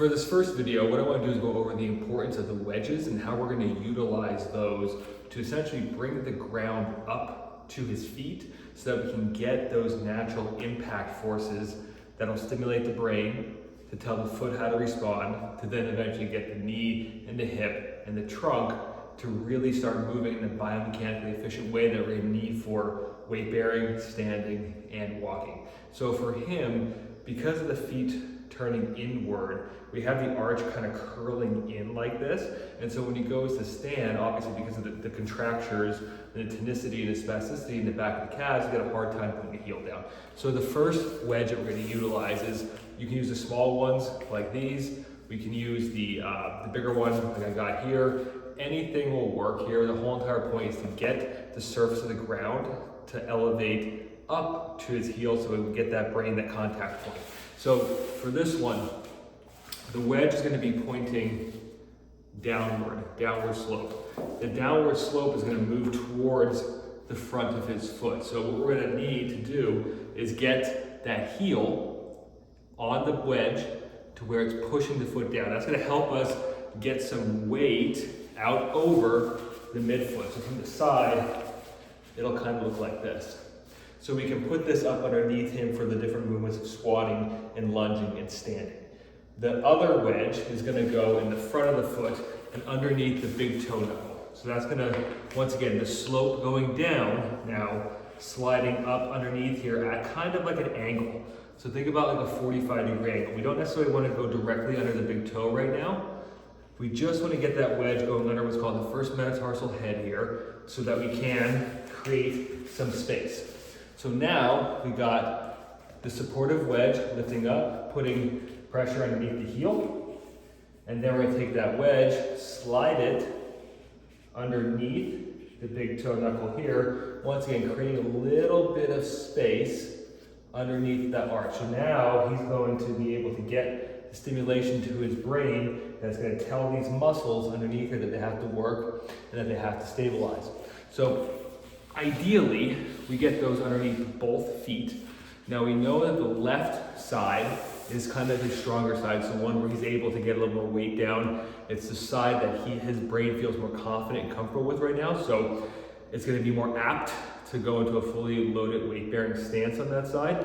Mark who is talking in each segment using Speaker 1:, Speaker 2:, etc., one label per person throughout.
Speaker 1: For this first video, what I want to do is go over the importance of the wedges and how we're going to utilize those to essentially bring the ground up to his feet so that we can get those natural impact forces that'll stimulate the brain to tell the foot how to respond, to then eventually get the knee and the hip and the trunk to really start moving in a biomechanically efficient way that we're going to need for weight bearing, standing, and walking. So for him, because of the feet turning inward, we have the arch kind of curling in like this. And so when he goes to stand, obviously because of the contractures, the tonicity and the spasticity in the back of the calves, you get a hard time putting the heel down. So the first wedge that we're going to utilize is, you can use the small ones like these. We can use the bigger one like I got here. Anything will work here. The whole entire point is to get the surface of the ground to elevate up to his heel so we can get that brain, that contact point. So for this one, the wedge is going to be pointing downward slope. The downward slope is going to move towards the front of his foot. So what we're going to need to do is get that heel on the wedge to where it's pushing the foot down. That's going to help us get some weight out over the midfoot. So from the side, it'll kind of look like this. So we can put this up underneath him for the different movements of squatting and lunging and standing. The other wedge is going to go in the front of the foot and underneath the big toe knuckle. So that's going to, once again, the slope going down now, sliding up underneath here at kind of like an angle. So think about like a 45-degree angle. We don't necessarily want to go directly under the big toe right now. We just want to get that wedge going under what's called the first metatarsal head here so that we can create some space. So now we got the supportive wedge lifting up, putting pressure underneath the heel. And then we're going to take that wedge, slide it underneath the big toe knuckle here. Once again, creating a little bit of space underneath that arch. So now he's going to be able to get the stimulation to his brain that's going to tell these muscles underneath here that they have to work and that they have to stabilize. So ideally, we get those underneath both feet. Now we know that the left side is kind of his stronger side, so one where he's able to get a little more weight down. It's the side that his brain feels more confident and comfortable with right now, so it's going to be more apt to go into a fully loaded weight-bearing stance on that side.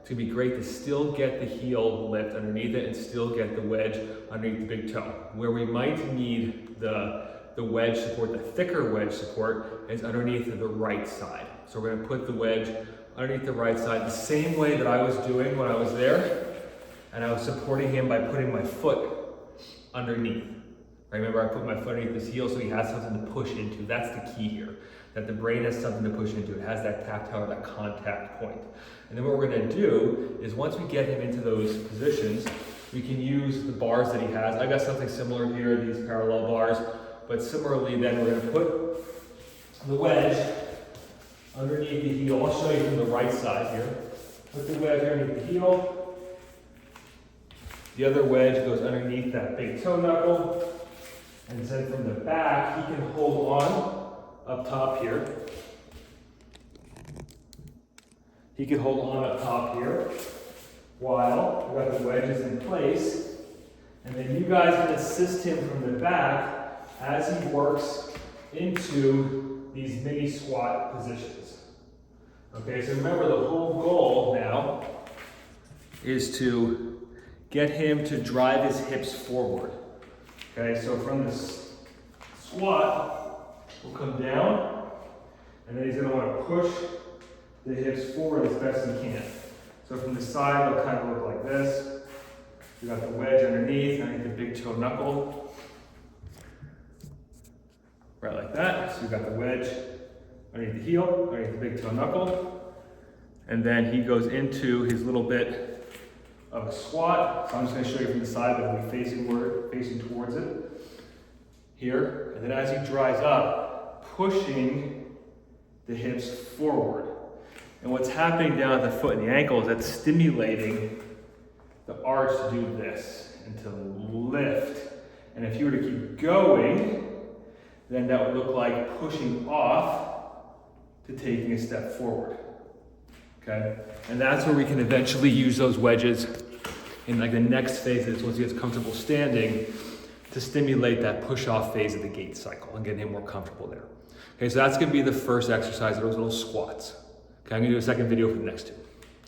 Speaker 1: It's going to be great to still get the heel lift underneath it and still get the wedge underneath the big toe. Where we might need the wedge support, the thicker wedge support, is underneath the right side. So we're going to put the wedge underneath the right side the same way that I was doing when I was there, and I was supporting him by putting my foot underneath. Remember, I put my foot underneath his heel so he has something to push into. That's the key here, that the brain has something to push into. It has that tactile, that contact point. And then what we're going to do is once we get him into those positions, we can use the bars that he has. I got something similar here, these parallel bars, but similarly then we're going to put the wedge underneath the heel. I'll show you from the right side here. Put the wedge underneath the heel. The other wedge goes underneath that big toe knuckle. And then from the back, he can hold on up top here. He can hold on up top here while we got the wedges in place. And then you guys can assist him from the back as he works into these mini squat positions. Okay, so remember the whole goal now is to get him to drive his hips forward. Okay, so from this squat, we'll come down, and then he's going to want to push the hips forward as best he can. So from the side, it'll kind of look like this. We got the wedge underneath the big toe knuckle. Right like that. So we got the wedge underneath the heel, underneath the big toe knuckle. And then he goes into his little bit of a squat. So I'm just going to show you from the side, but he'll be facing towards it here. And then as he dries up, pushing the hips forward. And what's happening down at the foot and the ankle is that's stimulating the arch to do this and to lift. And if you were to keep going, then that would look like pushing off to taking a step forward. Okay? And that's where we can eventually use those wedges in like the next phase is once he gets comfortable standing, to stimulate that push-off phase of the gait cycle and get him more comfortable there. Okay, so that's gonna be the first exercise of those little squats. Okay, I'm gonna do a second video for the next two.